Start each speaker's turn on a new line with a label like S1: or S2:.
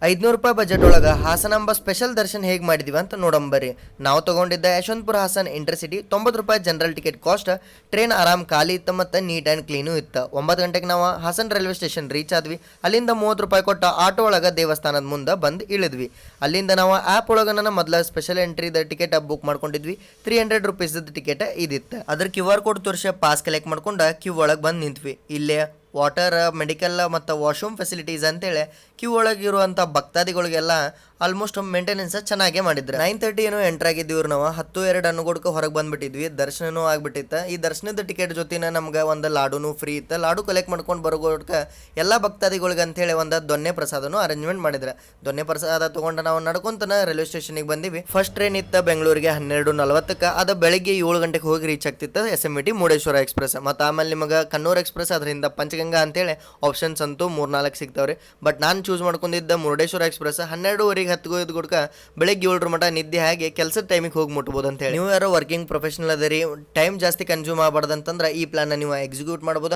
S1: ₹500 budget ಒಳಗೆ Hasanamba special Darshan ಹೇಗೆ ಮಾಡಿದೀವಿ ಅಂತ ನೋಡಂಬರಿ. ನಾವು ತಗೊಂಡಿದ್ದ Yeshwanthpur Hassan intercity ₹90 general ticket cost. Train ಆರಾಮ್ ಖಾಲಿ ಇತ್ತು ಮತ್ತು ನೀಟ್ ಆ್ಯಂಡ್ ಕ್ಲೀನು ಇತ್ತು. 9 ಗಂಟೆಗೆ ನಾವು ಹಾಸನ್ ರೈಲ್ವೆ ಸ್ಟೇಷನ್ ರೀಚ್ ಆದ್ವಿ. ಅಲ್ಲಿಂದ ₹30 ಕೊಟ್ಟ ಆಟೋ ಒಳಗೆ ದೇವಸ್ಥಾನದ ಮುಂದೆ ಬಂದು ಇಳಿದ್ವಿ. ಅಲ್ಲಿಂದ ನಾವು ಆ್ಯಪ್ ಒಳಗೆ ನನ್ನ ಮೊದಲ ಸ್ಪೆಷಲ್ ಎಂಟ್ರಿದ ಟಿಕೆಟ್ ಬುಕ್ ಮಾಡ್ಕೊಂಡಿದ್ವಿ. ₹300 ಟಿಕೆಟ್ ಇದಿತ್ತು. ಅದ್ರ QR ಕೋಡ್ ತೋರಿಸಿ ಪಾಸ್ ಕಲೆಕ್ಟ್ ಮಾಡ್ಕೊಂಡು ಕ್ಯೂ ಒಳಗೆ ಬಂದು ನಿಂತ್ವಿ. ಇಲ್ಲೇ ವಾಟರ್, ಮೆಡಿಕಲ್ ಮತ್ತು ವಾಶ್ರೂಮ್ ಫೆಸಿಲಿಟೀಸ್ ಅಂತೇಳಿ ಕ್ಯೂ ಒಳಗಿರುವಂಥ ಭಕ್ತಾದಿಗಳಿಗೆಲ್ಲ ಆಲ್ಮೋಸ್ಟ್ ಮೇಂಟೆನೆನ್ಸ್ ಚೆನ್ನಾಗೇ ಮಾಡಿದ್ರು. 9:30 ಏನೋ ಎಂಟ್ರ್ ಆಗಿದ್ದೀವ್ರು. ನಾವು 10:02 ಅನ್ನೋಗೋಡ್ಕೆ ಹೊರಗೆ ಬಂದ್ಬಿಟ್ಟಿದ್ವಿ. ದರ್ಶನನೂ ಆಗ್ಬಿಟ್ಟಿತ್ತು. ಈ ದರ್ಶನದ ಟಿಕೆಟ್ ಜೊತೆನ ನಮ್ಗೆ ಒಂದು ಲಾಡುನೂ ಫ್ರೀ ಇತ್ತು. ಲಾಡು ಕಲೆಕ್ಟ್ ಮಾಡ್ಕೊಂಡು ಬರೋಗೋಡ್ಕೆ ಎಲ್ಲ ಭಕ್ತಾದಿಗಳಿಗೆ ಅಂತೇಳಿ ಒಂದು ದೊನ್ನೆ ಪ್ರಸಾದನೂ ಅರೇಂಜ್ಮೆಂಟ್ ಮಾಡಿದ್ರು. ದೊನ್ನೆ ಪ್ರಸಾದ ತೊಗೊಂಡು ನಾವು ನಡ್ಕೊಂತನ ರೈಲ್ವೆ ಸ್ಟೇಷನಿಗೆ ಬಂದಿವಿ. ಫಸ್ಟ್ ಟ್ರೈನ್ ಇತ್ತು ಬೆಂಗಳೂರಿಗೆ 12:40. ಅದು ಬೆಳಿಗ್ಗೆ 7 ಗಂಟೆಗೆ ಹೋಗಿ ರೀಚ್ ಆಗ್ತಿತ್ತು. SMT Murudeshwar express. ಮತ್ತು ಆಮೇಲೆ ನಿಮಗೆ ಕನ್ನೂರ್ ಎಕ್ಸ್ಪ್ರೆಸ್, ಅದರಿಂದ ಪಂಚಗಂಗಾ ಅಂತೇಳಿ ಆಪ್ಷನ್ಸ್ ಅಂತೂ 3-4 ಸಿಗ್ತಾವ್ರಿ. ಬಟ್ ನಾನು ಚೂಸ್ ಮಾಡ್ಕೊಂಡಿದ್ದ ಮುರುಡೇಶ್ವರ ಎಕ್ಸ್ಪ್ರೆಸ್. 12:30 ಹತ್ತಿಗೋದ್ ಗುಡ್ಕ ಬೆಳಗ್ಗೆ 7 ಮಟ ನಿದ್ದೆ ಹಾಗೆ ಕೆಲಸದ ಟೈಮಿಗೆ ಹೋಗಿ ಮುಟ್ಬೋದು ಅಂತ ಹೇಳಿ. ನೀವು ಯಾರೋ ವರ್ಕಿಂಗ್ ಪ್ರೊಫೆಷನಲ್ ಅದರಿ, ಟೈಮ್ ಜಾಸ್ತಿ ಕನ್ಸ್ಯೂಮ್ ಆಗಬಾರ್ದು ಅಂತಂದ್ರೆ ಈ ಪ್ಲಾನ್ ನೀವು ಎಕ್ಸಿಕ್ಯೂಟ್ ಮಾಡ್ಬೋದು.